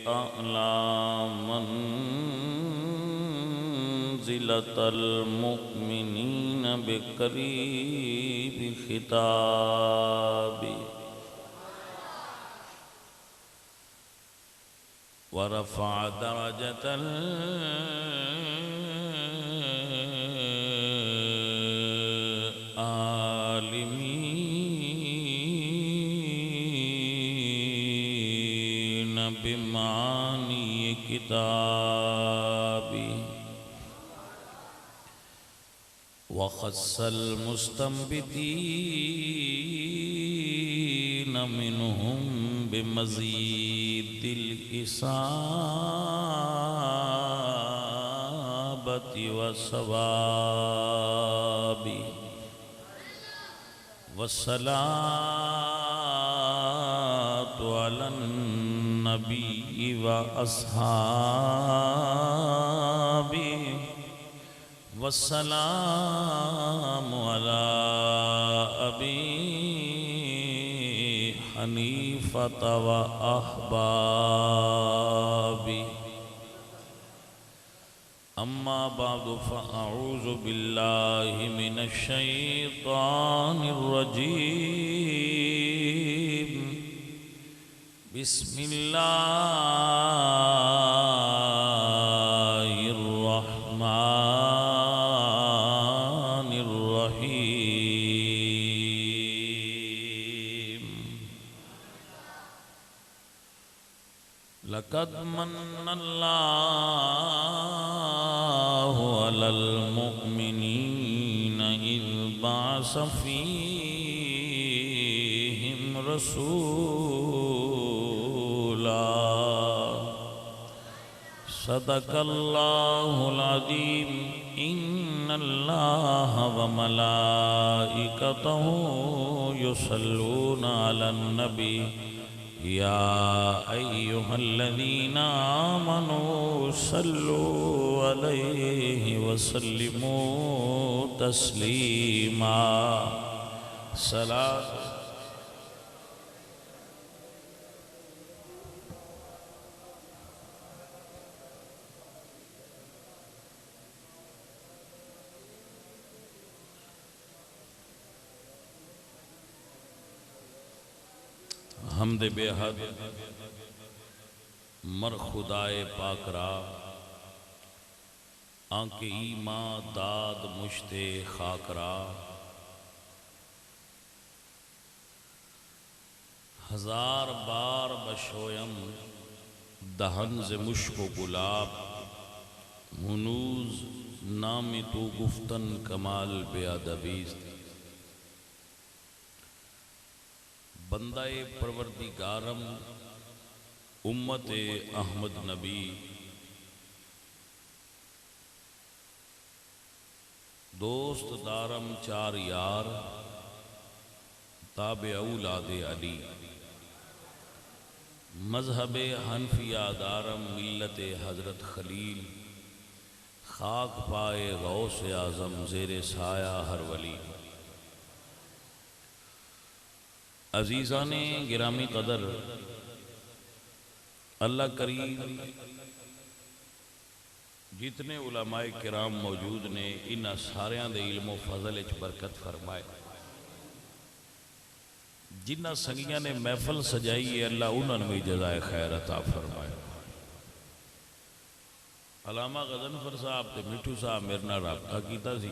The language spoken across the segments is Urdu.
أعلى منزلة المؤمنين بقريب خطابي ورفع درجة العالمين بمعاني كتابي وخص المستنبطين منهم بمزيد الإصابة والصواب والصلاة على النبي وأصحابه والسلام على أبي حنيفة وأحبابي أما بعد فأعوذ بالله من الشيطان الرجيم بسم الله الرحمن الرحيم لقد من الله على المؤمنين إذ بعث فيهم رسولا صدق الله العظيم إن الله وملائكته يصلون على النبي يا أيها الذين آمنوا صلوا عليه وسلموا تسليما صلاة حمد بے حد مر خدائے پاک را آنکہ ایمان داد مشتے خاک را ہزار بار بشویم دہن ز مشک و گلاب منوز نام تو گفتن کمال بے ادبیست بندہ پروردگارم امت احمد نبی دوست دارم چار یار تابع اولاد علی مذہب حنفیہ دارم ملت حضرت خلیل خاک پائے غوث اعظم زیر سایہ ہر ولی عزیزان گرامی قدر اللہ کریم جتنے علماء کرام موجود نے ان ساریاں دے علم و فضل اچ برکت فرمائے جنہ سنگیاں نے محفل سجائی ہے اللہ انہوں میں جزائے خیر عطا فرمائے علامہ غضنفر صاحب تے مٹھو صاحب میرنا رابطہ کیتا سی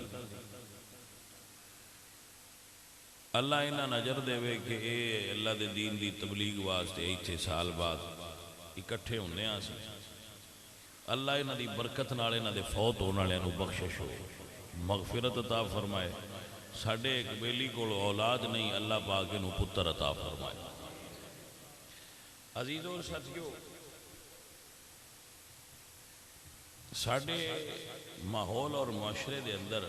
اللہ انہاں نظر دے وے کہ اے اللہ دے دین دی تبلیغ واسطے ایتھے سال بعد اکٹھے ہونے آسے اللہ انہاں دی برکت نال انہاں دے فوت ہونے والے نو بخشش ہو مغفرت عطا فرمائے ساڈے ایک بیلی کو اولاد نہیں اللہ پاک انہوں پتر عطا فرمائے عزیزوں اور ساتھیوں ساڈے ماحول اور معاشرے دے اندر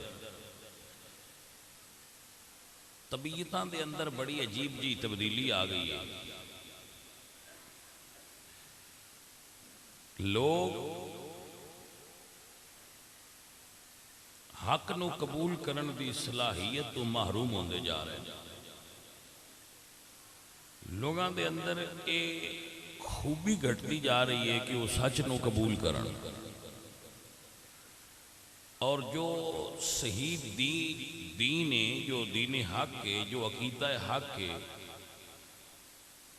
طبیعتاں دے اندر بڑی عجیب جی تبدیلی آ گئی ہے لوگ حق نو قبول کرن دی صلاحیت تو محروم ہوندے جا رہے ہیں لوگاں دے اندر خوبی گھٹتی جا رہی ہے کہ وہ سچ نو قبول کرن، اور جو صحیح دین ہے، جو دین حق ہے، جو عقیدہ حق ہے،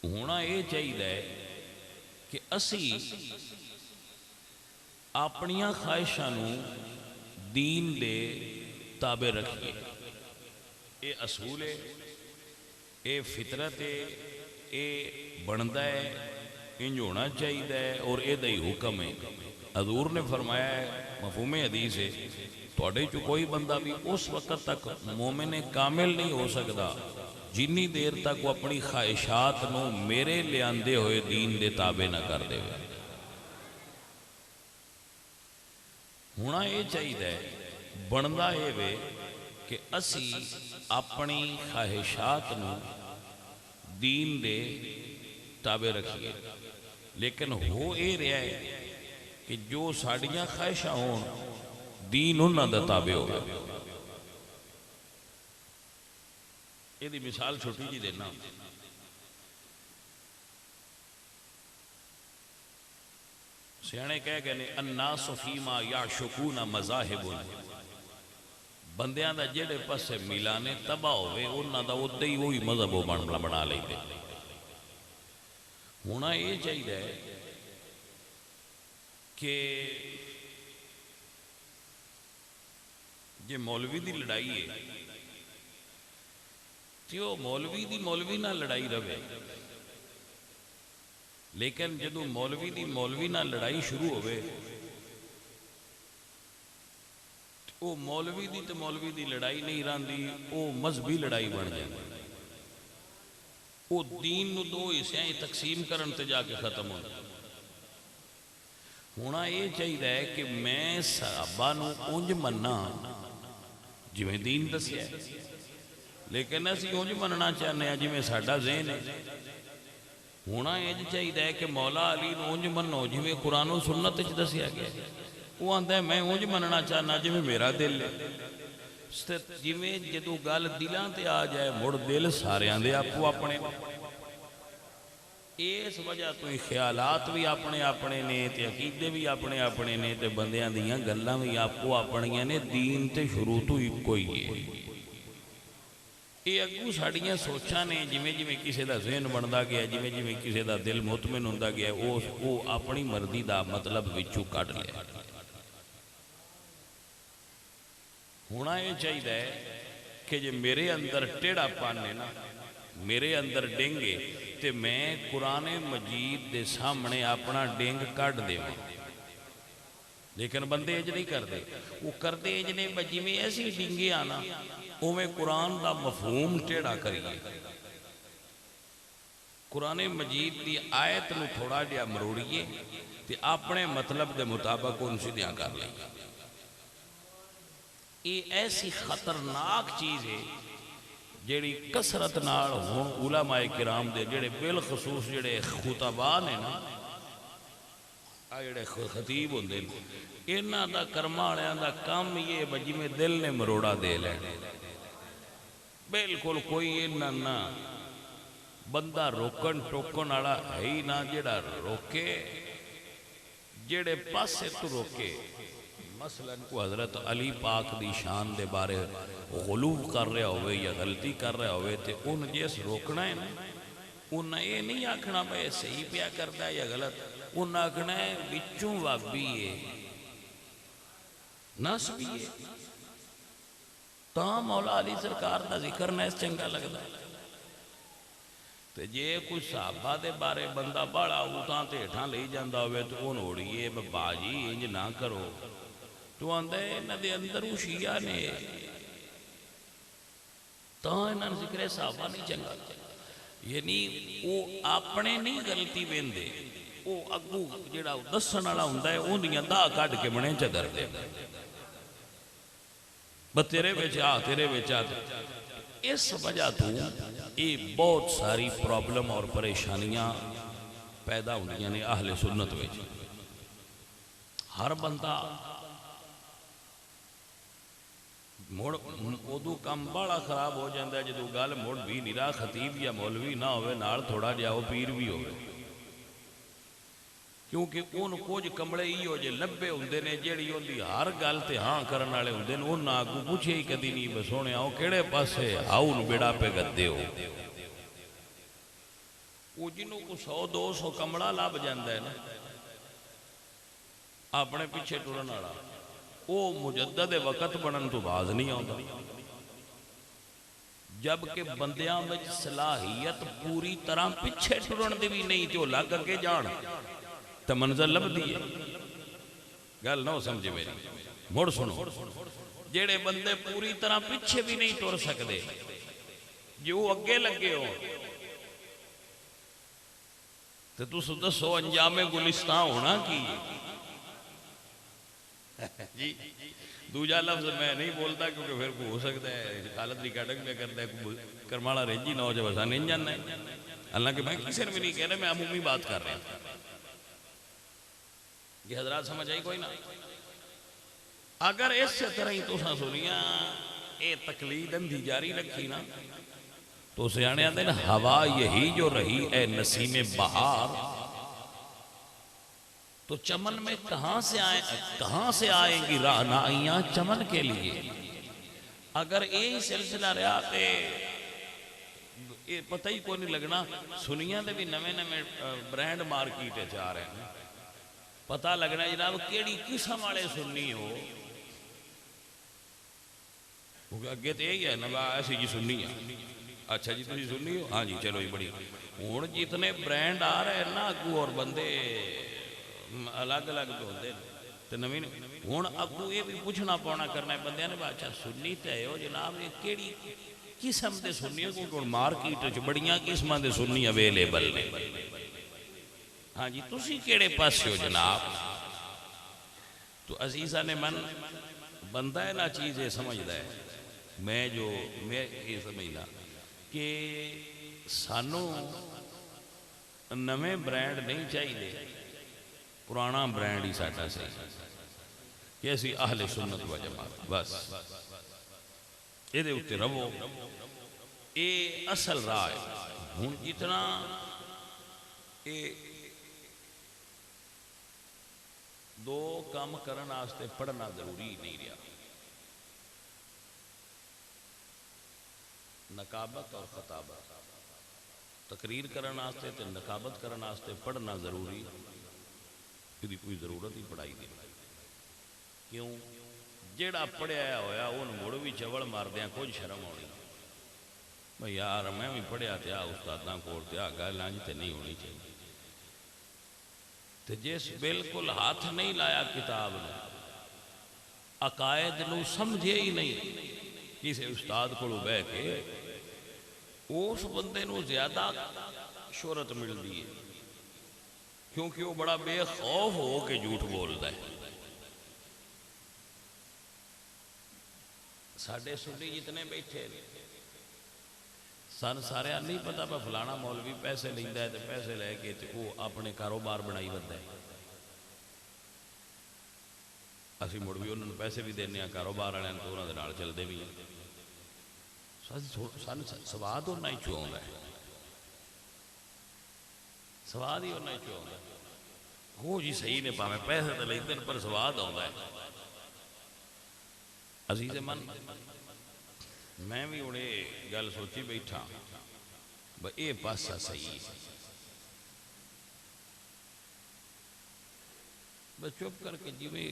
ہونا یہ چاہیے کہ اسی اپنیاں خواہشاں نو دین دے تابع رکھیے۔ یہ اصول ہے، یہ فطرت ہے، یہ بنتا ہے، انج ہونا چاہیے، اور یہ دا ہی حکم ہے۔ حضور نے فرمایا ہے، مفہوم حدیث ہے، تھوڑے چ کوئی بندہ بھی اس وقت تک مومن کامل نہیں ہو سکتا جنی دیر تک وہ اپنی خواہشات نو میرے لیاندے ہوئے دین دے تابع نہ کر دے۔ ہونا یہ چاہیے، بنتا یہ وے کہ اسی اپنی خواہشات نو دین دے تابع رکھیے، لیکن ہو یہ رہا ہے کہ جو ساڑیاں خواہشاں ہون دین انہاں دا تابع ہو۔ یہ دی مثال چھوٹی جی دینا، سیانے کہہ گئے الناس فیما یعشقون مذاہب، بندیاں دا جڑے پسے میلانے تباہ ہوئے انہاں دا ادھے ہی وہی مذہب بنا لئی دے۔ ہونا یہ چاہیے کہ یہ مولوی دی لڑائی ہے تو مولوی دی مولوی نہ لڑائی رہے، لیکن جدو مولوی دی مولوی نہ لڑائی شروع ہوئے وہ مولوی دی تو مولوی دی لڑائی نہیں رہندی، وہ مذہبی لڑائی بن جائے، وہ دین نو دو حصے تقسیم کرن تے جا کے ختم ہو۔ ہونا یہ چاہیے کہ میں صحابہ نو اونج مننا جی میں دین دسیا ہے، لیکن اسی اونج مننا چاہنے ہیں جی میں ساڈا ذہن ہے۔ ہونا یہ چاہیے کہ مولا علی نو اونج منو جی میں قرآن و سنت وچ دسیا گیا، وہ آندا ہے میں اونج مننا چاہنا جی میں میرا دل ہے۔ جی میں جدو گل دلاں تے آ جائے مڑ دل ساریاں دے آپو اپنے، اس وجہ تو خیالات بھی اپنے اپنے نے تے عقیدے بھی اپنے اپنے نے تے بندیاں دیاں گلاں بھی آپو اپنیاں نے، دین تے شروع تو ایک کوئی ہے۔ یہ اگوں ساڑیاں سوچاں نے جویں جویں کسی دا ذہن بندا گیا، جویں جویں کسی دا دل مطمئن ہوندا گیا، وہ اپنی مرضی دا مطلب وچوں کڈ لیا۔ ہونا یہ چاہیے کہ جے میرے اندر ٹیڑھا پن ہے نا، میرے اندر ڈنگ ہے، تے میں قرآن مجید دے سامنے اپنا ڈنگ کڈ دے، لیکن بندے اج نہیں کرتے، وہ کرتے اج نے جی میں ایسی ڈنگے آنا اویں قرآن دا مفہوم ٹیڑھا کریے، قرآن مجید دی آیت نو تھوڑا جہا مروڑیے تے اپنے مطلب دے مطابق ان سیدھیاں کر لیں۔ یہ ایسی خطرناک چیز ہے جیڑی کسرت نال ہون علماء کرام دے جڑے بالخصوص جڑے خطبان ہیں نا، جڑے خطیب ہوندے انہاں دا کرما والےاں دا کام یہ بجی میں دل نے مروڑا دے لینا، بالکل کوئی انہاں نہ بندہ روکن ٹوکن والا ہے ہی نہ جڑا روکے، جڑے پاسے تو روکے۔ مثلا کو حضرت علی پاک دی شان دے بارے غلو کر رہا ہوئے یا غلطی کر رہا ہوئے تے ان جیس روکنا ہے نا، انہیں یہ نہیں آکھنا بھائی صحیح پیا کرتا ہے یا غلط، انہیں آکھنا ہے بچوں وابی ہے نسبی ہے، تاں مولا علی سرکار دا ذکر نہ اس چنگا لگتا ہے۔ تے جے کوئی صحابہ دے بارے بندہ بڑا اوتاں تے ہٹھاں لئی جاندہ ہوئے تو ان اوڑیے باجی انج نہ کرو، تو آندہ ہے انہ دے اندر وہ شیعہ نے تاں انہ ذکر صحابہ نہیں چنگا، یعنی وہ اپنے نہیں غلطی بیندے، وہ اگو جڑا دسن والا ہوندا ہے اون دیاں دا کڈ کے بنے چدر دے، بس تیرے وچ آ تیرے وچ آ۔ اس وجہ تو یہ بہت ساری پرابلم اور پریشانیاں پیدا ہوندیاں نے اہل سنت وچ۔ ہر بندہ مڑ ادو کم بڑا خراب ہو جاتا ہے جدو گل مڑ بھی نہیں رہا خطیب یا مولوی نہ ہوئے نال تھوڑا جہا وہ پیر بھی ہوئے، کیونکہ ان کچھ کمڑے ہی جے لبے ہوندے نے جیڑی ہوندی ہر گل تے ہاں کرن والے ہوندے نے انہاں اگوں پوچھے ہی کدی نہیں بس سونے آؤ کیڑے پاسے آؤ نو بیڑا پہ گدے ہو وہ جنوں کو 100-200 کمڑا لب جاندا ہے نا اپنے پیچھے ٹرن والا وہ مجدد وقت بنن تو باز نہیں آتا جبکہ بندیاں میں صلاحیت پوری طرح پیچھے ٹرن دی بھی نہیں جو لگ کے جان تو منزل لب دیئے گل نہ سمجھے میری مڑ سنو جیڑے بندے پوری طرح پیچھے بھی نہیں ٹر سکتے جو اگے لگے ہو تو تُس دسو انجام گلستان ہونا کی جی دوجا لفظ میں نہیں بولتا کیونکہ پھر کو ہو سکتا ہے خالد ریکارڈنگ میں کرتا ہے کرمالا رینجی نہ ہو جب ایسا نہیں جاننا ہے اللہ کے میں کسی نے بھی نہیں کہہ رہے میں عمومی بات کر رہا ہوں یہ حضرات سمجھ آئی کوئی نہ اگر اس سے طرح ہی تو سنیا اے تقلید اندھی جاری رکھی نا تو سیانے آتے ہیں ہوا یہی جو رہی اے نسیم بہار تو چمن میں کہاں سے آئیں گی رعنائیاں چمن کے لیے اگر یہی سلسلہ رہا تے یہ پتہ ہی کوئی نہیں لگنا سنیاں دے بھی نویں برینڈ مارکیٹ جا رہے ہیں پتہ لگنا جناب کیڑی قسم والے سنی ہو اگے تو یہی ہے نا ایسی جی سنی ہے اچھا جی تھی سنی ہو ہاں جی چلو جی بڑی ہوں جتنے برینڈ آ رہے ہیں نا اگو اور بندے الگ الگ تو ہوتے ہیں تو نویں ہوں اگو یہ بھی پوچھنا پونا کرنا ہے بندیاں نے اچھا سنی تو ہے ہو جناب یہ کیڑی قسم دے سنی ہو کیونکہ مارکیٹ بڑیاں قسماں دے سنی اویلیبل نے ہاں جی تسی کیڑے پاسے ہو جناب تو عزیزہ نے من بندہ ہے نا چیز یہ سمجھدا ہے میں یہ سمجھنا کہ سانو نویں برینڈ نہیں چاہیے پرانا برینڈ ہی ساڈا صحیح کہ اسی اہل سنت و جماعت بس یہ دے اتے رہو یہ اصل راہ ہے ہوں جتنا دو کام کرن واسطے پڑھنا ضروری نہیں رہا نقابت اور خطابت تقریر کرن واسطے تے نقابت کرن واسطے پڑھنا ضروری یہ کوئی ضرورت ہی پڑھائی دی کیوں جیڑا پڑھیا ہویا ان مڑ بھی چوڑ ماردیاں کچھ شرم ہونی بھئی یار میں بھی پڑھیا تھا استاداں کول تھا گل انج تے نہیں ہونی چاہیے تے جس بالکل ہاتھ نہیں لایا کتاب نے عقائد نو سمجھے ہی نہیں کسی استاد کو بہ کے اس بندے نو زیادہ شہرت ملتی ہے کیونکہ وہ بڑا بے خوف ہو کے جھوٹ بولتا ہے ساڈے سنی جتنے بیٹھے سن سارے نہیں پتا پہ فلانا مولوی پیسے لیندا ہے تے پیسے لے کے تے وہ اپنے کاروبار بنائی ودہ ہے اسی مڑ بھی انہوں نے پیسے بھی دینے ہیں کاروبار والے تو انہوں نے نال چلتے بھی ہیں سن سواد ہونا ہی چون ہے سواد ہی ہونا ہی چون ہے وہ جی صحیح نے پاویں پیسے تو لیندے پر سواد ہوتا ہے عزیز من میں بھی انہیں گل سوچی بیٹھا بھئی اے پاسا صحیح ہے بس چپ کر کے جی میں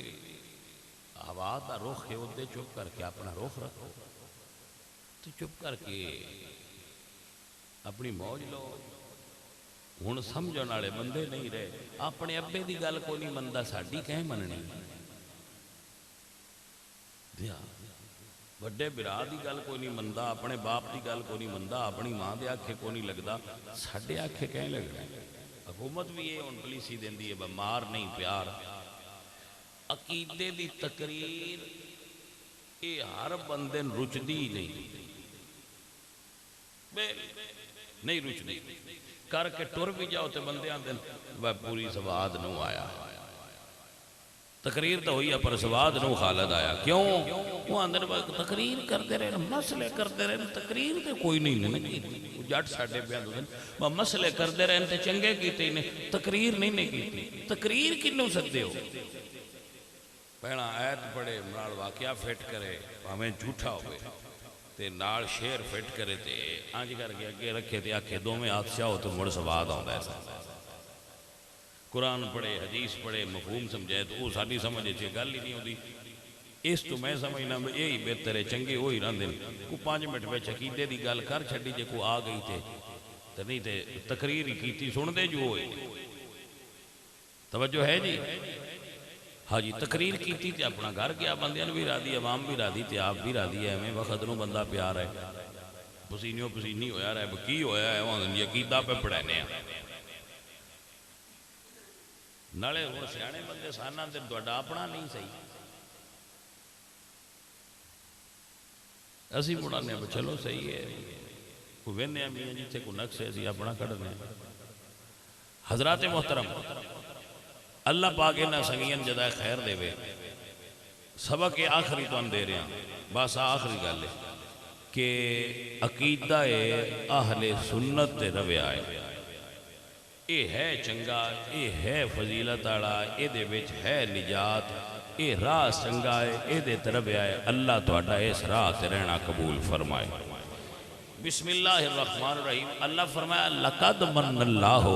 ہوا دا رخ ہے وہ دے چپ کر کے اپنا رخ رکھو تو چپ کر کے اپنی موج لو ہوں سمجھنے والے بندے نہیں رہے اپنے ابے دی گل کو نہیں منتا ساڈی کہیں مننی بڑے برا دی گل کوئی نہیں منتا اپنے باپ دی گل کو نہیں منتا اپنی ماں دے آکھے کو نہیں لگتا ساڈے آکھے کہیں لگنا حکومت بھی یہ ہوں پولیسی دیندی ہے بمار نہیں پیار عقیدے دی تقریر یہ ہر بندے رچدی نہیں رچدی کر کے ٹر بھی جاؤ تو بندے آتے وہ پوری سواد نو آیا تقریر تو ہوئی ہے پر سواد نو خالد آیا کیوں وہ اندر تقریر کرتے رہے مسئلے کرتے رہے تقریر تے کوئی نہیں کی جٹ ساڈے بیان دے مسئلے کرتے رہے تے چنگے کیتے نے تقریر نہیں کی تقریر کینوں سکتے ہو پہلا آیت پڑھے نال واقعہ فٹ کرے ہمیں جھوٹا ہوئے تے نال شعر فٹ کرے تے آنج کر کے اگے رکھے تے آکھے دو میں ہاتھ چاہو تو مڑ سواد آندا ہے قرآن پڑھے حدیث پڑھے مفہوم سمجھائے تو وہ ساری سمجھے چھے گل ہی نہیں ہوتی اس تو میں سمجھنا یہی بہتر ہے چنگے ہوئی رہن دن کو 5 منٹ میں عقیدے دی گل کر چھڈی جے کو آ گئی تھے تو نہیں تے تقریر ہی کیتی سن دے جو ہوئے توجہ ہے جی ہاں جی تقریر کیتی تے اپنا گھر گیا بندیاں بھی راضی عوام بھی راضی تے آپ بھی راضی ہے ہمیں وقت نو بندہ پیار ہے پسینیوں پسینی ہویا رہے کی ہویا ہے وہاں عقیدہ پہ پڑھانے ہیں نالے ہوں سیانے بندے سانا تے دوڑا اپنا نہیں صحیح اسی مڑانے ہیں چلو صحیح ہے کوئی وینے ہیں میاں جیتے کو نقص ہے اسی اپنا کڑھنے ہیں حضرات محترم اللہ پاک انہا سنگین جدائے خیر دے وے سبق آخری تو ہم دے رہے ہیں بس آخری گل ہے کہ عقیدہ اہل سنت روے آئے اے ہے چنگا اے ہے فضیلت آڑا اے دے وچ ہے نجات اے راہ چنگا ہے اے دے طرف آئے اللہ تو اڈا اس راہ تے رہنا قبول فرمائے بسم اللہ الرحمن الرحیم اللہ فرمایا لقد من اللہ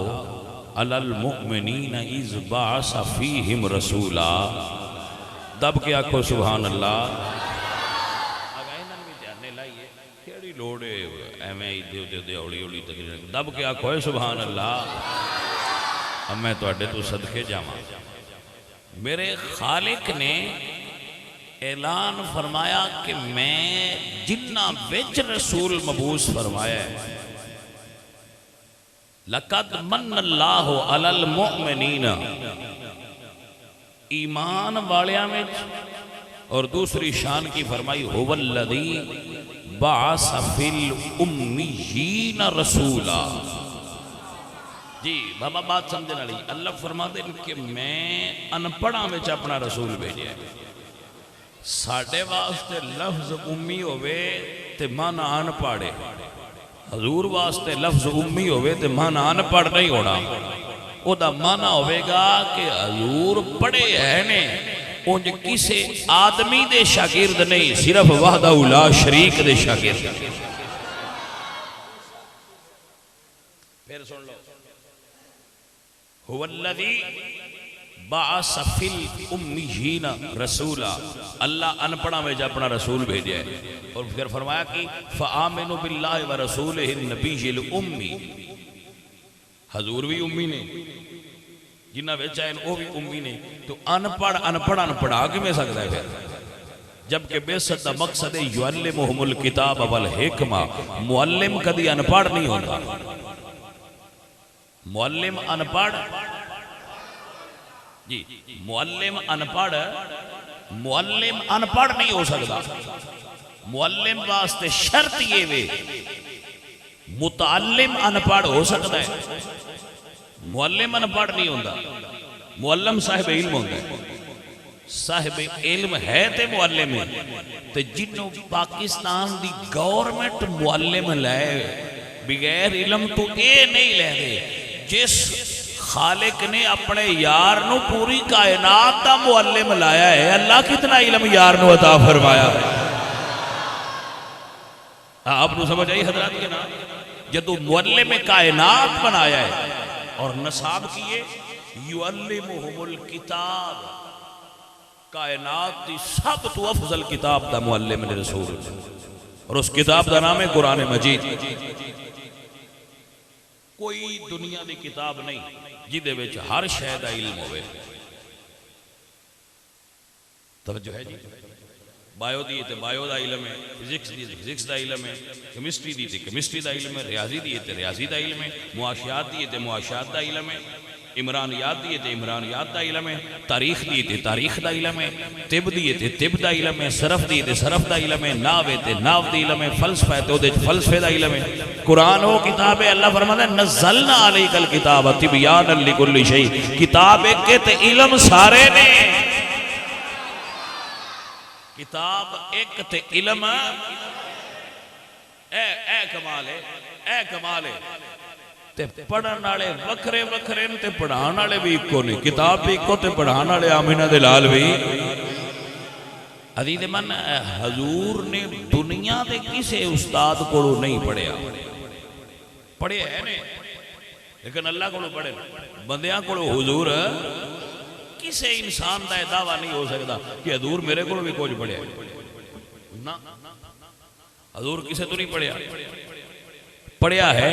علی المؤمنین اذ بعث فیہم رسولا دب کے آکھو سبحان اللہ کیڑی لوڑے ایمیں دے اولی تقریر دب کے آکھو سبحان اللہ اب میں تو اڈے تو صدقے جاما میرے خالق نے اعلان فرمایا کہ میں جتنا وچ رسول مبعوث فرمایا ہے لقد من اللہ علی المؤمنین ایمان والیاں میں اور دوسری شان کی فرمائی هو الذی بعث فی الامیین رسولا جی بابا بات سمجھنا لی اللہ فرماتے ہیں کہ میں انپڑھا میں اپنا رسول بھیجے ساڑھے واسطے لفظ امی ہوئے تے مانا انپڑھے حضور واسطے لفظ امی ہوئے تے مانا انپڑھ نہیں ہونا او دا مانا ہوئے گا کہ حضور پڑھے ہیں نے انج کسے آدمی دے شاگرد نہیں صرف وحدہ لا شریک دے شاگرد پھر سن لو هو الذی بعث فی الامیین رسولا اللہ انپڑھا میں جا اپنا رسول بھیجے اور پھر فرمایا کہ فآمنوا باللہ ورسولہ النبی الامی حضور بھی امی نے جنہ بیچا ہے وہ بھی امی نے تو انپڑھا کے میں سکتا ہے پھر جبکہ بے صد مقصد یعلمہم الکتاب والحکمہ معلم کدی انپڑھ نہیں ہوتا معلم انپڑھ جی معلم انپڑھ نہیں ہو سکتا معلم واسطے شرط یہ وے متعلم انپڑھ ہو سکتا ہے معلم انپڑھ نہیں ہوتا معلم صاحب علم ہوتا ہے صاحب علم ہے تے معلم ہے تے جنہوں پاکستان دی گورنمنٹ معلم لائے بغیر علم تو اے نہیں لے دے جس خالق نے اپنے یار نو پوری کائنات دا معلم لایا ہے اللہ کتنا علم یار نو عطا فرمایا ہے آپ نو سمجھ آئی حضرات کے نام جدو معلم کائنات بنایا ہے اور نصاب کیے یعلمہم الکتاب کائنات دی سب تو افضل کتاب دا معلم رسول اور اس کتاب دا نام ہے قرآن مجید کوئی دنیا دی کتاب نہیں جدے وچ ہر شے دا علم ہوئے توجہ ہے جی بایو دی تے بایو دا علم ہے فزکس دی تے فزکس دا علم ہے کیمسٹری دی تے کیمسٹری دا علم ہے ریاضی دی تے ریاضی دا علم ہے معاشیات دی تے معاشیات دا علم ہے عمرانیات دی تے عمرانیات دا علم ہے تاریخ دی تے تاریخ دا علم ہے طب دی تے طب دا علم ہے صرف دی تے صرف دا علم ہے ناو تے ناو دا علم ہے فلسفہ تے دے فلسفے دا علم ہے قرآن ہو کتاب ہے اللہ فرماتا ہے نزلنا علیک الکتاب تبیانا لکل شیء کتاب ایک کے تے علم سارے نے کتاب ایک تے علم اے کمال ہے، اے کمال ہے تے پڑھن والے وکھرے وکھرے تے پڑھان والے بھی اکو نہیں، کتاب بھی اکو تے پڑھان والے آمینہ دے لال بھی۔ عزیز من حضور نے دنیا دے کسے استاد کو نہیں پڑھیا، پڑھے ہے نہیں لیکن اللہ کو پڑھے بندیاں کو حضور کسے انسان دا دعویٰ نہیں ہو سکتا کہ حضور میرے کو بھی کچھ پڑھیا نا، حضور کسے تو نہیں پڑھیا، پڑھیا ہے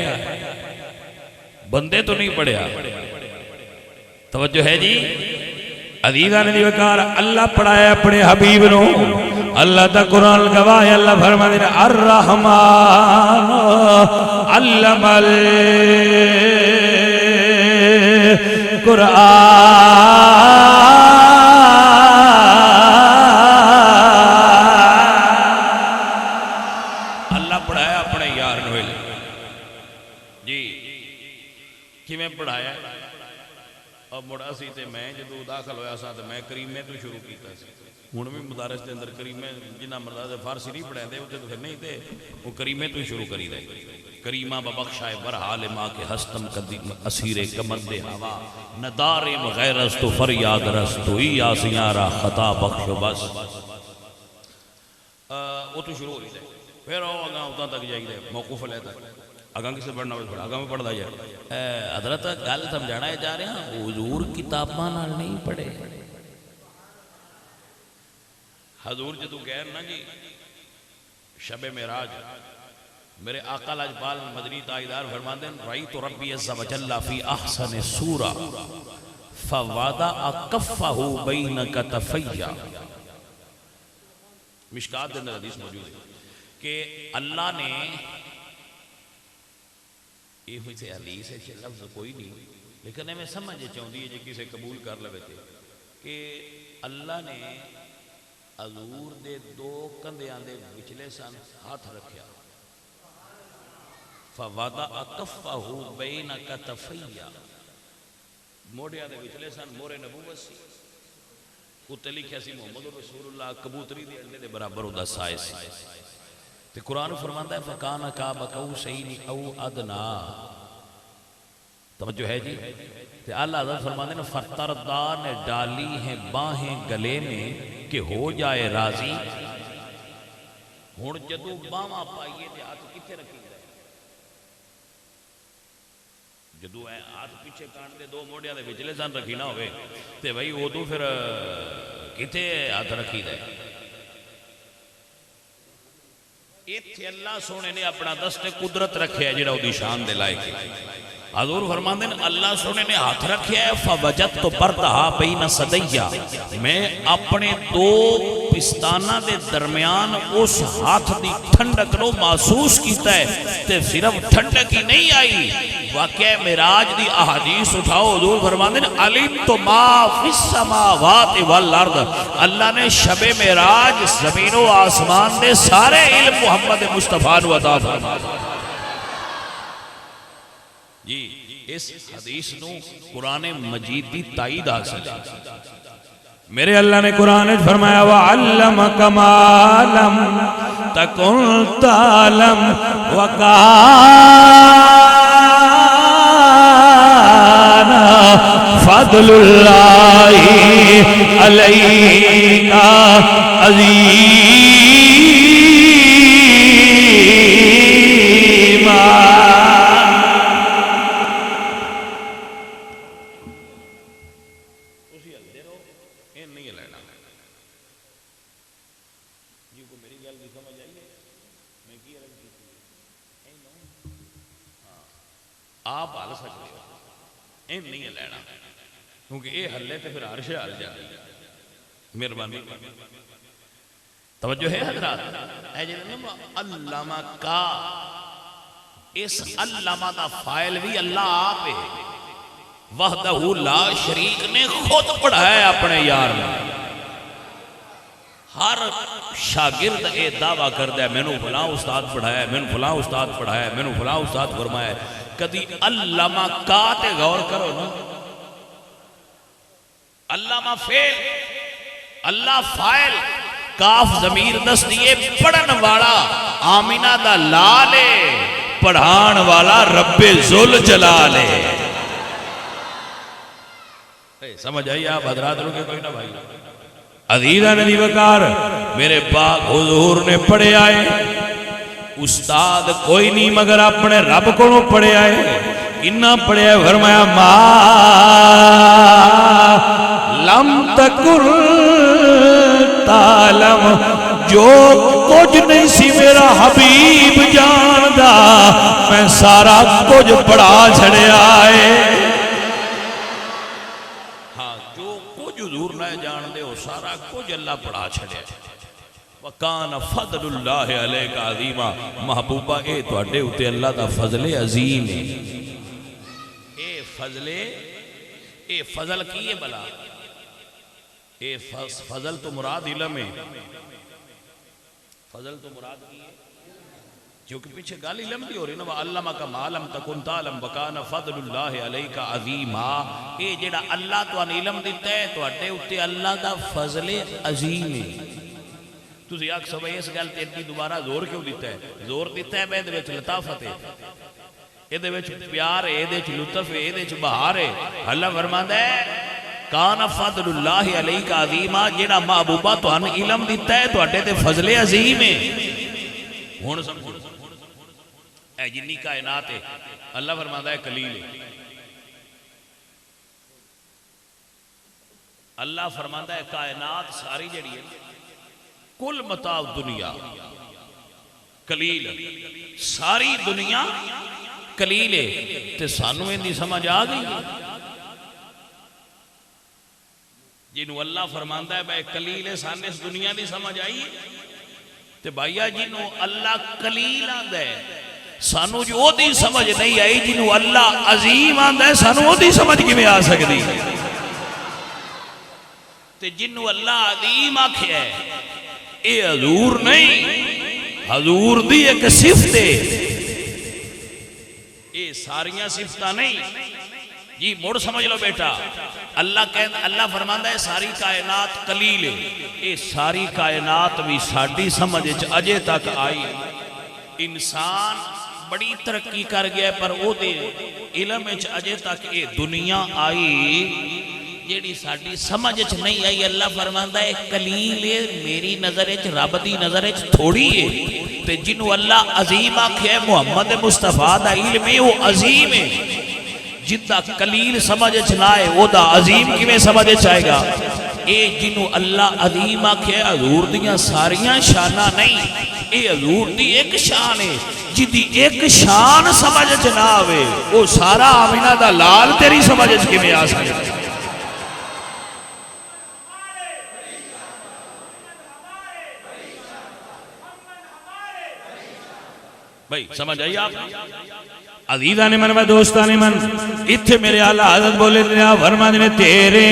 بندے تو نہیں پڑھیا۔ توجہ ہے جی عزیزہ نے دیوکار اللہ پڑھایا اپنے حبیب نو، اللہ تا قرآن گواہ ہے، اللہ فرما دینا الرحمن علم القرآن، اللہ پڑھایا اپنے یار نویل جی کی میں پڑھایا اب مڑا سی تے میں جدو داخل ہویا سا تے میں کریمے تو شروع کیتا سی، ہون بھی مدارس دے اندر کریمے جنہ مردہ فارسی نہیں پڑھائے دے وہ پھر نہیں تے وہ کریمے تو شروع کری دے، کریمہ ببخشائے برحال ماں کے ہستم قدیم اسیر کمند ہوا ندار مغیرست فریاد رست ای آسیارہ خطا بخش بس، وہ تو شروع ہو رہی دے، پھر آگاں اتنا تک جائی دے موقف لے تک آگاں کسے پڑھنا ہوئے پڑھا، آگاں میں پڑھ دا جائے حضرت گل سمجھانا ہے جا رہے ہیں حضور کتاباں نال نہیں پڑھے، حضور جدو کہہ نا جی شب معراج میرے آقا لاجپال مدنی تاجدار فرماتے ہیں رأیت ربی عز و جل فی احسن سورہ فوضع کفہ بین کتفیہ، مشکات دے اندر حدیث موجود ہے کہ اللہ نے یہ ہوئی سے حدیث ہے کہ لفظ کوئی نہیں لیکن میں سمجھے چاہوں دی ہے جی کسے قبول کر لے تھے کہ اللہ نے حضور دے دو کندیاں دے وچلے سن ہاتھ رکھیا فوضع کفہ بین کتفیہ، موڑیا دے وچلے سن مورے نبوت سی اتنے لکھیا سی محمد رسول اللہ کبوتری دے انڈے دے برابر دا سائز تے قرآن فرماتا ہے فَقَانَ قَابَ قَوْسَيْنِ أَوْ أَدْنَىٰ، توجہ ہے جی تے اللہ حضرت فرماتے ہیں فَتَرْضَا نے ڈالی ہیں باہیں گلے میں کہ ہو جائے راضی، ہون جدو باہاں پائیے تے ہاتھ کتے رکھی جائے، جدو ہاتھ پیچھے کانٹ دے دو موڑیا دے وچلے سان رکھی نہ ہوئے تے بھائی وہ تو پھر کتے ہاتھ رکھی جائے، ایتھے اللہ سونے نے اپنا دست قدرت رکھے ہے جڑا دی شان دے لائے کے، حضور فرماندے ہیں اللہ سونے نے ہاتھ رکھے ہے فوجدت بردہا بین صدیہ، میں اپنے دو پستانہ دے درمیان اس ہاتھ دی ٹھنڈک نو محسوس کیتا ہے تے صرف ٹھنڈک ہی نہیں آئی، واقعہ معراج دی احادیث اٹھاؤ حضور فرماندے ہیں علمت ما فی السماوات والارض، اللہ نے شب معراج زمین و آسمان دے سارے علم محمد مصطفیٰ نو عطا فرمایا جی، اس حدیث نو قرآن مجید دی تائید حاصل ہے، میرے اللہ نے قرآن فرمایا وَعَلَّمَكَ مَا لَمْ تَكُنْ تَعْلَمْ وَكَانَ فَضْلُ اللَّهِ عَلَيْكَ عَظِيمًا۔ آپ حال سکتے ہیں این نہیں ہے لینا کیونکہ یہ حلے تے پھر عرش حل جائے، مہربانی توجہ ہے حضرات، اے جنہوں علامہ کا اس علامہ دا فائل بھی اللہ آپ ہے، وحدہ لا شریک نے خود پڑھایا اپنے یار میں، ہر شاگرد اے دعویٰ کردہ ہے میں نے فلاں استاد پڑھایا ہے، میں نے فلاں استاد پڑھایا ہے، میں نے فلاں استاد فرمایا ہے، کدی علامہ کاتے غور کرو نا، علامہ فیل اللہ فائل کاف ضمیر دس دیئے پڑھن والا آمینہ دا لالے پڑھان والا رب ذل جلالے. سمجھ آئی آپ حضرات روکے کوئی نہ بھائی. عزیزہ ندی وقار میرے پاک حضور نے پڑھے آئے استاد کوئی نہیں مگر اپنے رب کو پڑھے آئے. انہا پڑھے آئے فرمایا ما لم تکر تعلم جو کچھ نہیں سی میرا حبیب جاندہ میں سارا کچھ پڑھا چھڑے آئے. ہاں جو کچھ حضور نہ جاندے ہو سارا کچھ اللہ پڑھا چھڑے آئے. وَقَانَ فَضْلُ اللَّهِ عَلَيْكَ عَظِيمًا. محبوبہ اے توڑے ہوتے اللہ دا فضل عظیم ہے. اے فضل کی ہے بلا اے فضل تو مراد علم ہے. فضل تو مراد کی ہے کیونکہ پیچھے گال علم دی ہو رہی نا وَعَلَّمَكَ مَا لَمْ تَكُنْ تَعْلَمْ وَكَانَ فَضْلُ اللَّهِ عَلَيْكَ عَظِيمًا. اے جڑا اللہ تو ان علم دیتا ہے تو اٹھے ہوتے اللہ دا فضل عظیم ہے. تو زیاک سوئے اس گل تیرکی دوبارہ زور کیوں دیتا ہے؟ زور دیتا ہے میں دوچ لطافت ہے یہ وچ پیار ہے یہ لطف ہے یہ بہار ہے. اللہ فرماتا ہے کان فضل اللہ علیہ عظیما جڑا محبوبہ تو ان علم دیتا ہے تو اٹھے تے فضل عظیم ہے. ہون سمجھو اے جنی کائنات ہے اللہ فرماتا ہے قلیل ہے. اللہ فرماتا ہے کائنات ساری جڑی ہے کل متاع دنیا قلیل ساری دنیا قلیل ہے. تے سانو اندی سمجھ آ گئی جنہوں اللہ فرماندا ہے بھائی قلیل ہے سانے اس دنیا دی سمجھ آئی تے بھائیا جنہوں اللہ قلیل آندا ہے سانو جو دی سمجھ نہیں آئی جنہوں اللہ عظیم آندا ہے سانو دی سمجھ کی میں آ سکتی تے جنہوں اللہ عظیم آکھیا ہے اے حضور نہیں حضور دی ایک صفت ہے اے ساریاں صفتہ نہیں جی موڑ سمجھ لو بیٹا. اللہ فرماندہ ہے ساری کائنات قلیل ہے اے ساری کائنات بھی ساڑھی سمجھ اجے تک آئی. انسان بڑی ترقی کر گیا پر او دے علم اجے تک اے دنیا آئی جیڑی ساڑھی سمجھ نہیں آئی. اللہ فرماندہ ہے قلیل ہے میری نظر رب دی نظر تھوڑی ہے تے جنہوں اللہ عظیم آکھے محمد مصطفیٰ دا علم ہے وہ عظیم ہے. جتا قلیل سمجھ چلائے وہ دا عظیم کی میں سمجھ چاہے گا. اے جنہوں اللہ عظیم آکھے حضور دیاں ساریاں شانہ نہیں اے حضور دی ایک شان ہے جدی ایک شان سمجھ چلاوے وہ سارا آمینہ دا لال تیری سمجھ کی میں آ سکے. بھائی سمجھ آئی آپ عزیزان من و دوستان من اتھے میرے آلہ حضرت بولے دنیا فرما دینے تیرے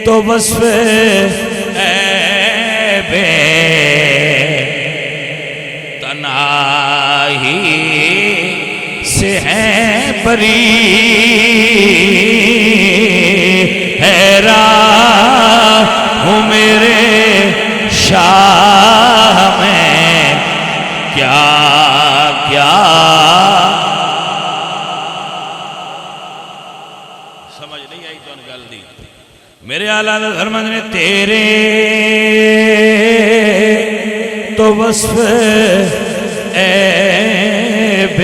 تو وصف عیب تنہائی سے ہیں بری حیران ہوں میرے شاہ میں کیا کیا سمجھ نہیں آئی تو انگل دی میرے آلہ دھرمند نے تیرے تو وصف عیب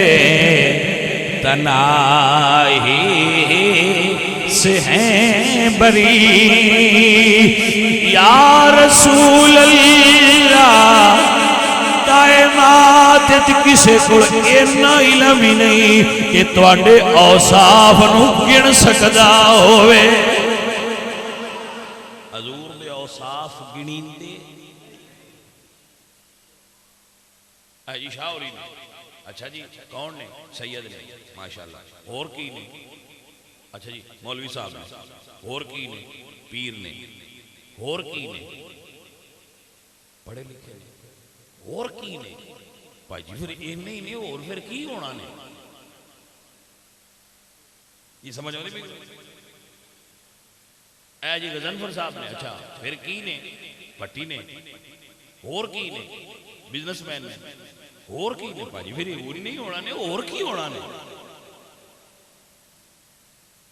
تنہائی سے ہیں بری یا رسول اللہ کائنات کسے کو اینا علم ہی نہیں کہ تواڈے اوصاف نو گن سکدا ہوئے. حضور دے اوصاف گنین دے جی شاہ ہوری نے اچھا جی کون نے سید نے ماشاءاللہ اور کی نے اچھا جی مولوی صاحب نے اور کی نے پیر نے اور کی نے پڑھے لکھے نے اور کی نے بھائی جی پھر اینے ہی نہیں اور پھر کی ہونا نے یہ سمجھ آنے بھی اے جی غضنفر صاحب نے. اچھا پھر کی نے؟ پٹی نے. اور کی نے؟ بزنس مین نے. اور کی نے پاجی؟ پھر اور نہیں ہونا نے. اور کی ہونا نے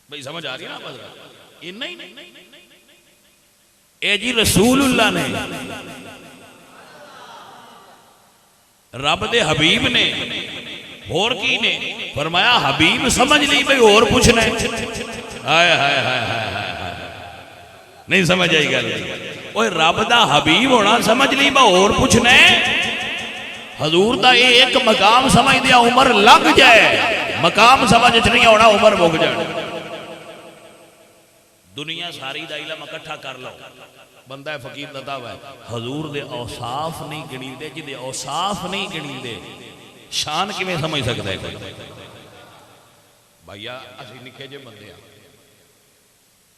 بھئی؟ سمجھ آ رہی نا حضرت؟ اتنا ہی نہیں. اے جی رسول اللہ نے، رب دے حبیب نے، اور کی نے؟ فرمایا حبیب سمجھ لی بھئی اور پوچھنا ہے. ہائے ہائے ہائے ہائے، نہیں سمجھ آئی گل؟ اوہ رب دا حبیب ہونا سمجھ لی با اور پوچھنا ہے. حضور دا ایک مقام سمجھ دیا عمر لگ جائے، مقام سمجھ نہیں ہونا عمر مک جائے. دنیا ساری دا علم اکٹھا کر لو، بندہ فقیر لتا ہوا ہے، حضور دے اوصاف نہیں گنی دے. جی دے اوصاف نہیں گنی دے شان کی میں سمجھ سکتا ہے کوئی؟ بھائیا اسی نکھے جے بندے ہیں.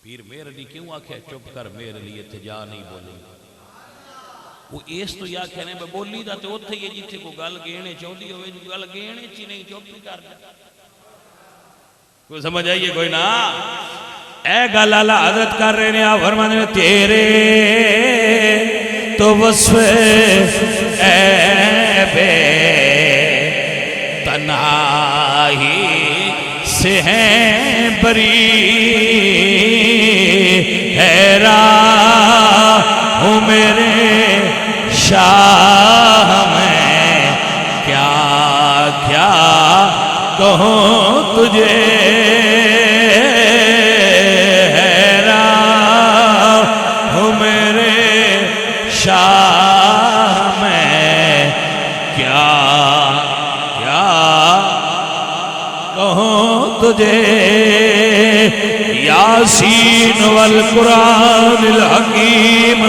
پیر میرے لیے کیوں آکھے چپ کر میرے لیے تجا نہیں بولی؟ وہ اس تو یا کہنے میں بولی دا تو اتھے یہ جیتے کو گل گینے چاہتی ہوئے جو گل گینے چی نہیں چپ کر دے. کوئی سمجھ آئیے کوئی نا؟ اے گل اللہ حضرت کر رہے ہیں. آپ فرمانے میں تیرے تو وصف اے بے تنہائی سے ہیں بری، حیران ہوں میرے شاہ میں کیا کیا کہوں تجھے. شاہ میں کیا کیا کہوں تجھے. یاسین والقرآن الحکیم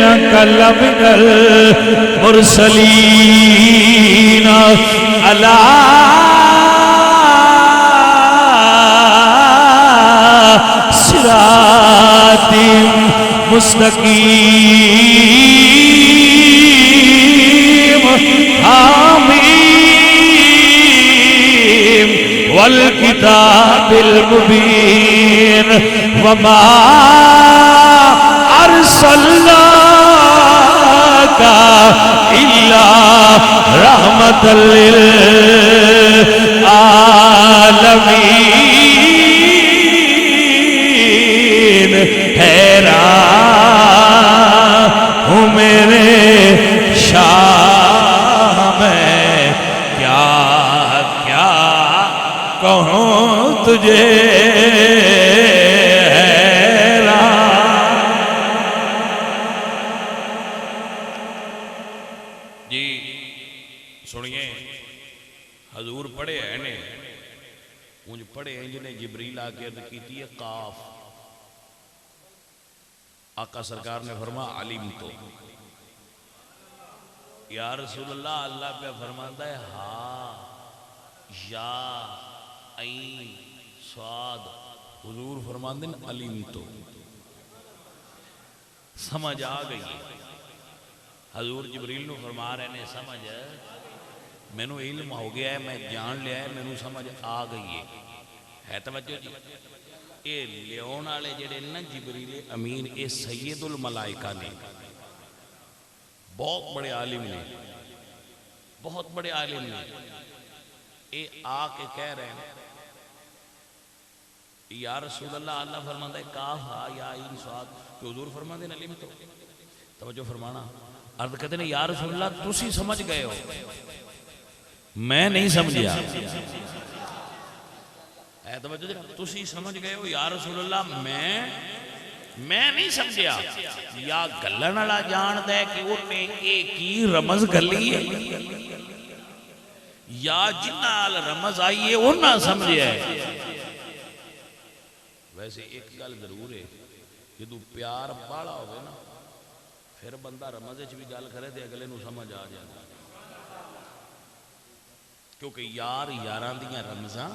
انک لمن المرسلین علی صراط مستقیم. آمین والکتاب المبین. وما ارسلناک الا رحمۃ للعالمین. حیران ہوں میرے شاہ میں کیا کیا کہوں تجھے. جی سنیے حضور پڑھے ہیں نے مجھ پڑھے ہیں جنہیں جبریل آکے عرض کیتی ہے قاف. آقا سرکار نے فرما علیم تو. یا رسول اللہ اللہ پہ فرماتا ہے ہاں یا عین صاد. حضور فرماندے ہیں علیم تو. سمجھ آ گئی ہے. حضور جبریل نو فرما رہے نے سمجھ میں نو علم ہو گیا ہے، میں جان لیا ہے، میں نو سمجھ آ گئی ہے توجہ جی. اے لیون آلے جڑے نا جبریل امین اے سید الملائکہ نے، بہت بڑے عالم نے، بہت بڑے عالم نے. اے آ کے کہہ رہے ہیں یا رسول اللہ اللہ فرماندہ ہے کاف ہا یا عین صاد. کہ حضور فرماندے ہیں علم تو. توجہ فرمانا. عرض کہتے ہیں یا رسول اللہ تسی سمجھ گئے ہو میں نہیں سمجھیا. اے توجہ جی تسی سمجھ گئے ہو یا رسول اللہ میں نہیں سمجھیا. یا گلن والا جاندا ہے کہ انہیں ایک ہی رمز گلی ہے یا جنال رمز آئی ہے انہاں سمجھیا ہے. ویسے ایک گل ضرور ہے جدو پیار بالا ہوئے نا پھر بندہ رمضے بھی گل کرے دے اگلے نو سمجھ آ جائے. کیونکہ یار یاراں دیاں رمضان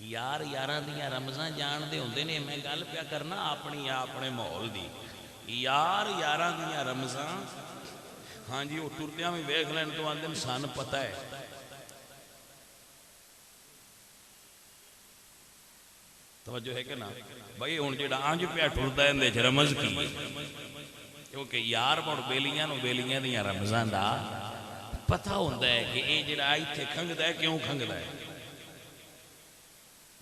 یار یاراں دیاں رمضان جان دے ہوندے نے. میں گل پیا کرنا اپنی اپنے ماحول دی. یار یاراں دیاں رمضان ہاں جی وہ ٹردیاں بھی ویکھ لین تو آندے سن پتہ ہے توجہ ہے کہ نا بھائی ہوں جا انج پیا ٹرتا اندر چ رمز کی کیونکہ یار مڑ بیلیاں بیلیاں دیا رمزاں دا پتہ ہوتا ہے کہ یہ جڑا اتنے کھنگتا ہے کیوں کھنگتا ہے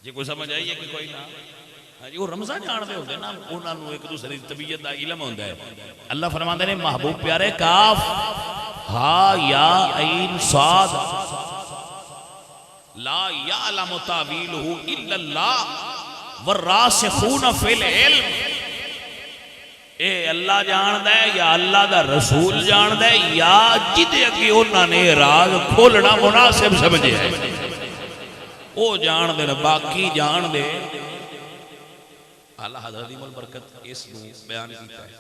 جی کوئی سمجھ آئی ہے کہ کوئی نہ ہاں جی وہ رمضان جانتے ہوتے نا انہوں نے ایک دوسرے طبیعت کا علم ہوتا ہے اللہ فرماتے ہیں محبوب پیارے کاف ہا یا عین صاد لا یعلم تاویلہ الا اللہ والراسخون فی العلم اے اللہ جان دے یا اللہ دا رسول جان دے یا جدے اگے انہوں نے راز کھولنا مناسب سمجھے ہے وہ جان دے باقی جان دے اللہ حضرت عظیم البرکت اس کو بیان کیتا ہے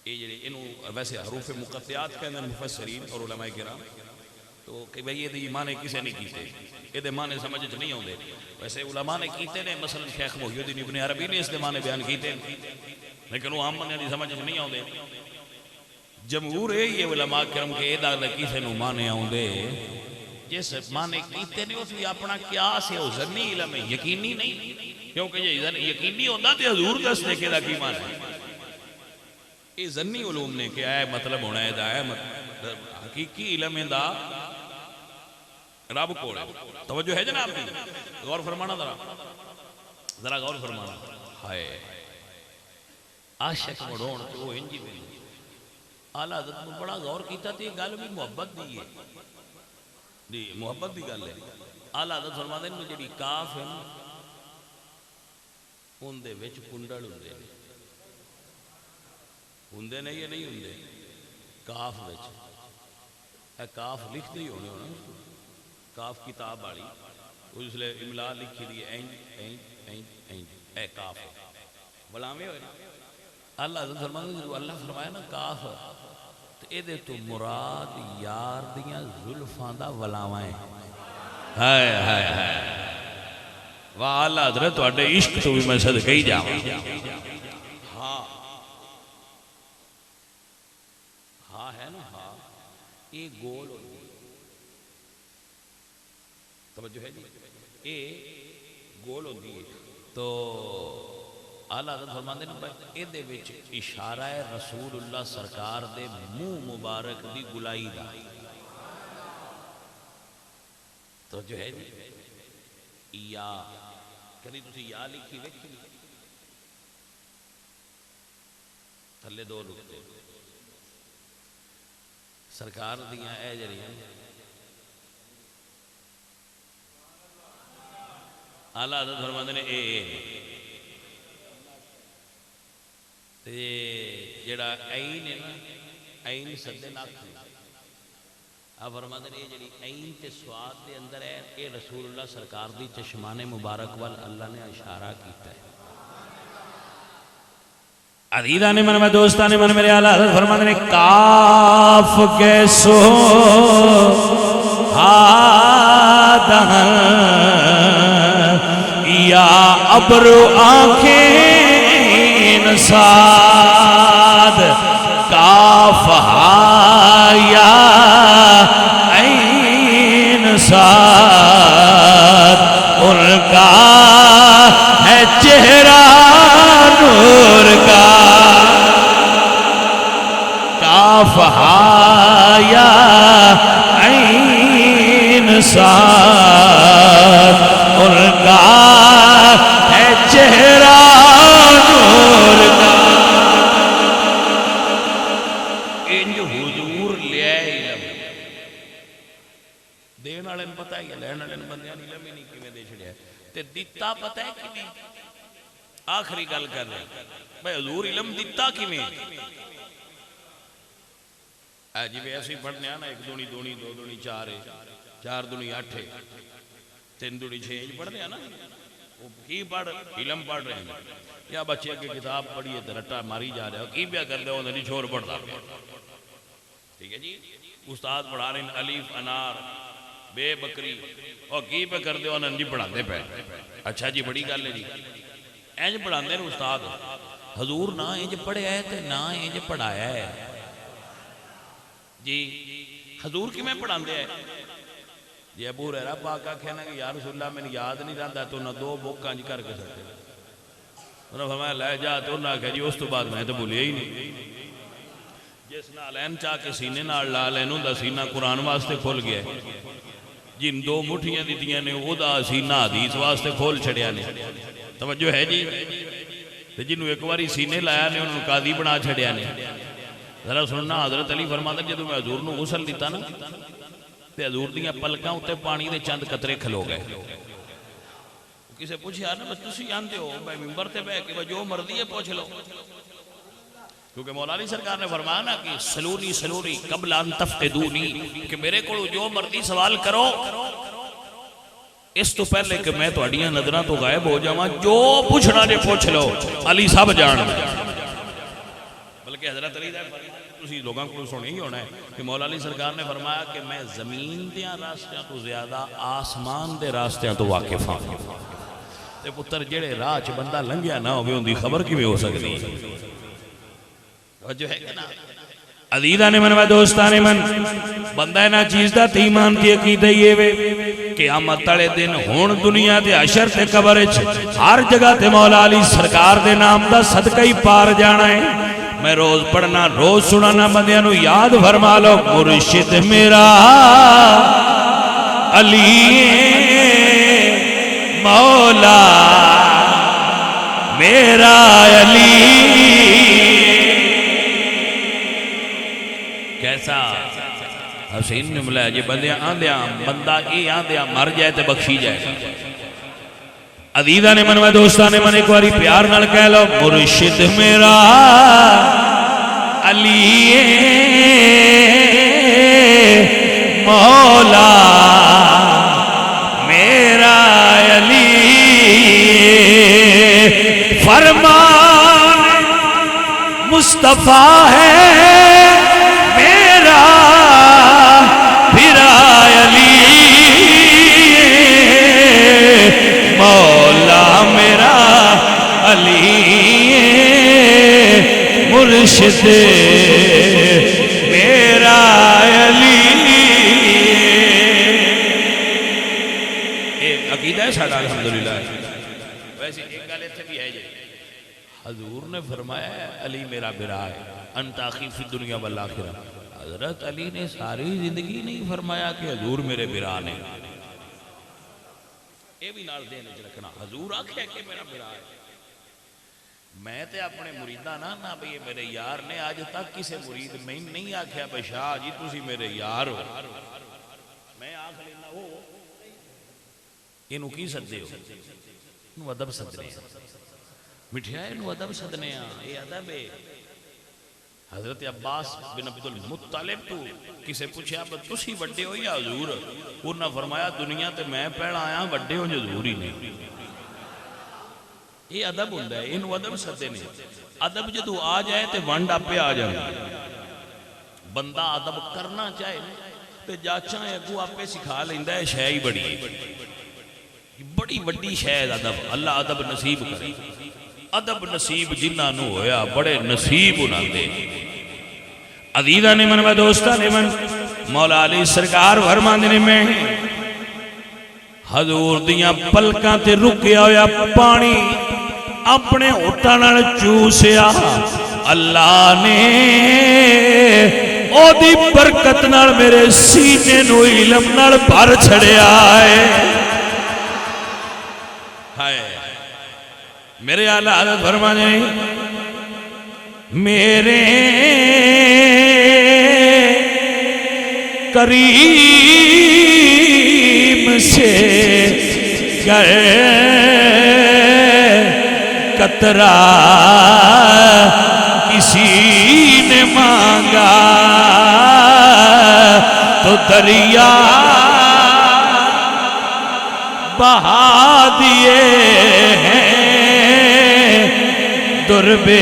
یہ جڑے انہوں ویسے حروف مقطعات کہنے مفسرین اور علماء کرام تو کہ بھئی یہ معنی کسے نہیں کیتے یہ معنی سمجھ نہیں ہوندے ویسے علماء نے کیتے نے مثلا شیخ محی الدین ابن عربی نے اس معنی بیان کیتے لیکن وہ عام معنی دی سمجھ نہیں ہوندے جمہور ہے یہ علماء کرام کے ادا کسے نو معنی ہوندے جس معنی کیتے نے اس بھی اپنا قیاس ہے وہ ظنی علم ہے یقینی نہیں کیونکہ یہ یقینی ہوتا تو حضور دس دے کے دا کی معنی ہے یہ ظنی علوم نے کیا ہے مطلب ہونا ہے دا ہے حقیقی علم ہے دا رب کو توجہ ہے جناب دی غور فرمانا ذرا غور فرمانا ہائے عاشق مڑون تو وہ انجی بھی اعلیٰ حضرت کو بڑا غور کیتا تھی گل بھی محبت دی ہے جی محبت دی گل ہے اعلیٰ حضرت فرماتے ہیں جڑی کاف ہے ان دے وچ کنڈل ہوندے نے ہوندے نے یا نہیں ہوندے کاف وچ اے کاف لکھ دی ہونے ہونا کاف کتاب والی اس لئے املا لکھی دی اے کاف بلاویں ہوئے نا اللہ حضرت اللہ فرمایا نا کاف تو اے دے تو مراد یار دیاں زلفاں دا ولاوائیں ہائے ہائے ہائے واہ اللہ حضرت تواڈے عشق تو بھی میں صدقہ ہی جاواں ہاں ہاں ہے نا ہاں یہ گول ہوتی توجہ ہے جی یہ گول ہوتی ہے تو اعلیٰ حضرت فرماندے نے اے دے وچ اشارہ ہے رسول اللہ سرکار دے منہ مبارک دی گلائی دا توجہ ہے جی یا کدی تسی یا لکھی ویکھی تھلے دو نقطے سرکار دیاں اے جڑیاں اعلیٰ حضرت فرماندے نے اے تے جڑا عین ہے نا عین سدے ناکھ آپ فرماتے ہیں یہ جڑی عین تے سواد دے اندر ہے یہ رسول اللہ سرکار دی چشمان مبارک وال اللہ نے اشارہ کیتا ہے عزیزان من میں دوستان من میرے اعلیٰ حضرت فرماتے ہیں کاف کے سو آدھن یا ابرو آنکھیں ساد کاف یا عین ساد ان کا ہے چہرہ نور کا کاف یا عین ساد ان کا ہے چہرہ نور کا انج حضور لیا علم دین والے پتہ ہے لین والے بندیاں علم ہی نہیں کیویں دے چھڑیا تے دتا پتہ ہے کیویں آخری گل کر رہے بھائی حضور علم دتا کیویں جی ایسے ہی پڑھنے نا ایک دونی دونی دو دونی چار ہے چار دونی آٹھ ہے تین دونی چھ پڑھنے نا وہ کی پڑھ علم پڑھ رہے ہیں یا بچے کی کتاب پڑھی ہے رٹا ماری جا رہا ہے کی بیا کر دے وہ نہیں چھوڑ پڑھتا ٹھیک ہے جی استاد پڑھا رہے ہیں الف انار بے بکری اور کی پہ کر دے وہ نہیں پڑھا دے پہ اچھا جی بڑی گل ہے جی اینج پڑھا دے استاد حضور نہ اینج پڑھیا ہے تے نہ اینج پڑھایا ہے جی حضور کی میں پڑھا دے ہے جی ابو ہریرہ پاک آکھے نا کہ یا رسول اللہ میں یاد نہیں رہتا تو نہ دو بوکاں جی کر کے سکتے انہوں نے فرمایا لے جا تو انہوں نے کہا جی اس تو بعد میں تو بھولیا ہی نہیں جس نالین چاہ کے سینے نال لا لین ہوں دا سینہ قرآن واسطے کھول گیا جن دو مٹھیاں دیتیاں نے وہ دا سینہ حدیث واسطے کھول چھڑیا نے توجہ ہے جی جنہوں ایک باری سینے لایا نے انہوں قاضی بنا چھڑیا نے ذرا سننا حضرت علی فرماتا جدو میں حضور نو غسل دیتا نا تے حضور دیاں پلکاں اتے پانی دے چند قطرے کھلو گئے کسے پوچھیا نا بس تسی جانتے ہو میں ممبر تے بے کہ جو مردی ہے پوچھ لو کیونکہ مولا علی سرکار نے فرمایا نا کہ سلونی سلونی قبل ان تفتدونی کہ میرے کو جو مردی سوال کرو اس تو پہلے کہ میں تو اڈیاں نظرہ تو غائب ہو جاواں جو پوچھنا جے پوچھ لو علی صاحب جان بلکہ حضرت علی دا اسی لوگاں کو سنی ہی ہونا ہے کہ مولا علی سرکار نے فرمایا کہ میں زمین دیاں راستیاں تو زیادہ آسمان دے راستیاں تو واقف ہوں تے پتر جڑے راہ چ بندہ لنگیا نہ ہوئے ان دی خبر کی میں ہو سکتی جو ہے کہ نا عزیزہ نے من و دوستان من بندہ نا چیز دا تیمان تی عقیدہ یہ وے قیامت تڑے دن ہون دنیا دے عشر تے قبرچ ہر جگہ تے مولا علی سرکار دے نام دا صدقہ ہی پار جانا ہے میں روز پڑھنا روز سنانا بندیاں نو یاد فرما لو مرشد میرا علی مولا میرا علی کیسا حسین نے ملایا جی بندیاں آندیاں بندہ اے آندیاں مر جائے تے بخشی جائے عزیزہ نے من و دوستان نے من ایک واری پیار نال کہہ لو مرشد میرا علی مولا میرا علی فرمان مصطفیٰ ہے میرا پھرا علی مولا میرا علی مرشد میرا علی عقیدہ ہے ساڑھا الحمدللہ ویسے ایک گالے تھے بھی ہے جی حضور نے فرمایا ہے علی میرا برا ہے انت اخی فی الدنیا والآخرہ حضرت علی نے ساری زندگی نہیں فرمایا کہ حضور میرے برا نے یہ بھی نال دینے رکھنا حضور آکھے کہ میرا برا ہے میں تے اپنے مریدہ نا بھئی میرے یار نے آج تک کسے مرید میں نہیں آکھیا بھئی شاہ جی تسی میرے یار ہو میں آکھ لینا ہو انہوں کی سدے ہو انہوں ادب سدنے مٹھیا انہوں ادب سدنے یہ ادب ہے حضرت عباس بن عبد المطلب تو کسے پوچھا تسی وڈے ہو یا حضور انہوں نے فرمایا دنیا تے میں پہلا آیا وڈے ہو جو حضور ہی نہیں یہ ادب ہوندہ ہے انہوں ادب سدے نہیں ادب جدو آ جائے تے ونڈ آپ پہ آ جائے بندہ ادب کرنا چاہے تے جاچاں اگو آپ پہ سکھا لیندہ ہے شے ہی بڑی بڑی وڈی شاید ادب اللہ ادب نصیب کرے ادب نصیب جنہ نو ہویا بڑے نصیب انہاں دے عزیزہ نے من و دوستہ نے من مولا علی سرکار فرماندے میں حضور دیاں پلکاں تے رکیا ہویا پانی اپنے ہوٹاں نال چوسیا اللہ نے او دی برکت نال میرے سینے نو علم نال بھر چھڑیا ہے میرے اعلیٰ حضرت فرمانے میرے کریم سے گر قطرہ کسی نے مانگا تو دریا بہا دیے ہیں دربے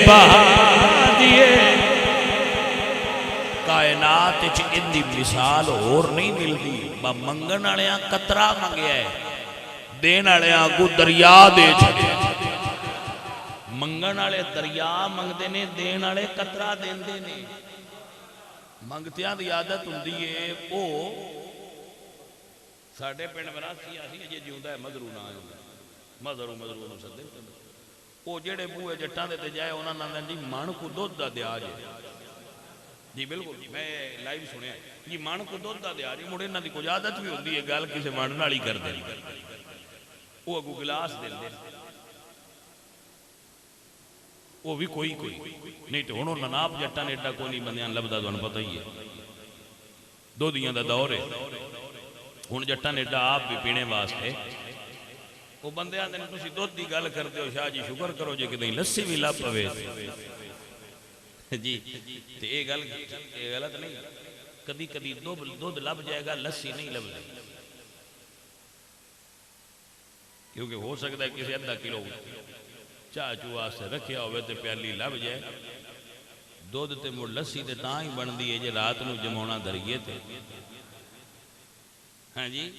بہا دیے کائنات اندی مثال اور نہیں ملتی منگن آلیاں قطرہ منگیا ہے دین آلیاں کو دریا دے چھڑے منگن آلے دریا منگ دینے دین آلے قطرہ دین دینے منگتیاں دی عادت ہوندی ہے او ساڈے پنڈ مراسی آسی اجے جیوندا ہے مدرو نہ ہے مدرو نوں سدے او جڑے بوئے جٹاں دے تے جائے انہاں نال جی من کو دودھ دا دیا جے جی بالکل میں لائیو سنیا جی من کو دودھ دا دیا جی مڑے انہاں دی کوئی عادت بھی ہوندی ہے گل کسے من نال ہی کر دے او اگوں گلاس دے دے وہ بھی کوئی نہیں تو ہن نناب جٹاں نے ایڈا کوئی نہیں بندیاں لبدا تانوں پتہ ہی ہے دودھیاں دا دور ہے ہن جٹاں نے ایڈا آپ بھی پینے واسطے وہ بندے آتے ہیں تسی دودھ دی گل کرتے ہو شاہ جی شکر کرو جے کہ لسی بھی لب پوے جی تے اے گل غلط نہیں کدی کدی دودھ لب جائے گا لسی نہیں لب جائے کیونکہ ہو سکتا ہے کسی ادھا کلو چاہ چوہ سے رکھیا ہوئے تے پیالی لب جائے دودھ تے مڑ لسی تے تاں ہی بن دی ہے جے رات نو جمونا دریے تے ہاں جی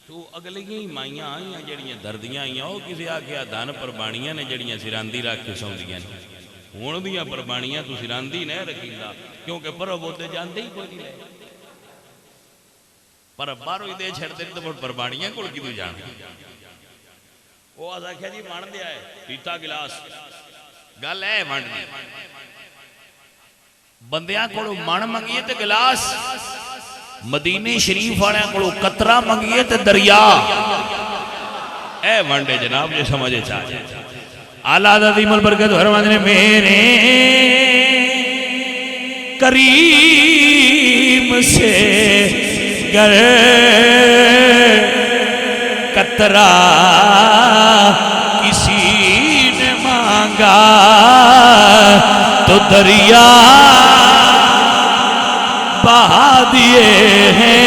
تو اگلیاں ہی مائیاں آئیاں جڑیاں دردیاں آئیاں وہ کسی آکھیا دھن پربانیاں نے جڑیاں سراندی رکھ کے سوندیاں نے ہون دیاں پربانیاں تو سراندی نہیں رکھیندا کیونکہ پرب ہوتے جاندے ہی کوئی نہیں پر بارو ہی دے چھڑتے تو پربانیاں کول کی تو جان وہ آج آکھیا جی مان دیا ہے پیتا گلاس گل ہے مان دی بندیاں کولو مان منگیے تے گلاس مدینے شریف والے کو قطرہ منگیے تے دریا اے وانڈے جناب یہ سمجھے چاہے اعلیٰ عظیم البرکت فرماتے ہیں میرے کریم سے گر قطرہ کسی نے مانگا تو دریا بہا دیے ہیں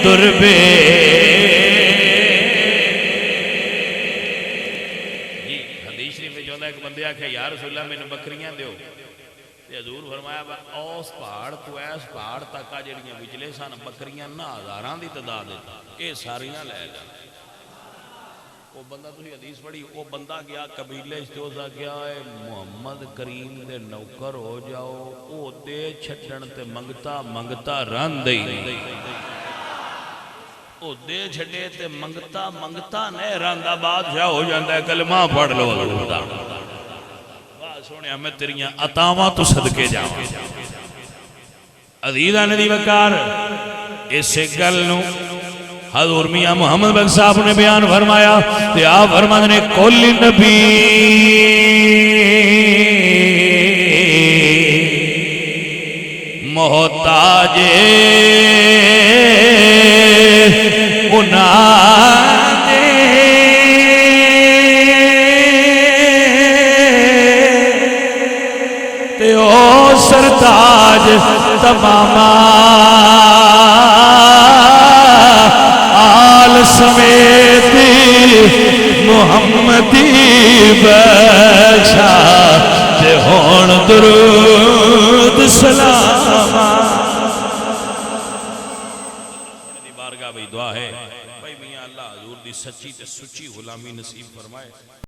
دربے جی حدیث شریف میں جو ہے ایک بندے آکھے یا رسول اللہ میں نے بکریاں دیو تے حضور فرمایا اوس پہاڑ تو ایس پہاڑ تک جڑیاں وچلے سن بکریاں نہ ہزاراں دی تعداد اے ساریاں لے جا وہ بندہ تو حدیث پڑھی وہ بندہ گیا قبیلے چوزا گیا ہے محمد کریم دے نوکر ہو جاؤ او دے چھٹن تے منگتا منگتا ران دئی او دے چھٹے تے منگتا منگتا نہیں راندہ بادشاہ ہو جاندہ ہے کلمہ پڑھ لو حضور دا بات سونے میں تیریاں عطاواں تو صدقے جاؤں عزیزہ ندی وکار اسے گلنو حضور میاں محمد بن صاحب نے بیان فرمایا کہ آپ فرماتے نے کل نبی محتاج انانے تے او سرتاج تماما سمیتی محمدی بخشا تے ہون درود سلام بارگاہ بھئی دعا ہے بھئی میاں اللہ حضور دی سچی تے سچی غلامی نصیب فرمائے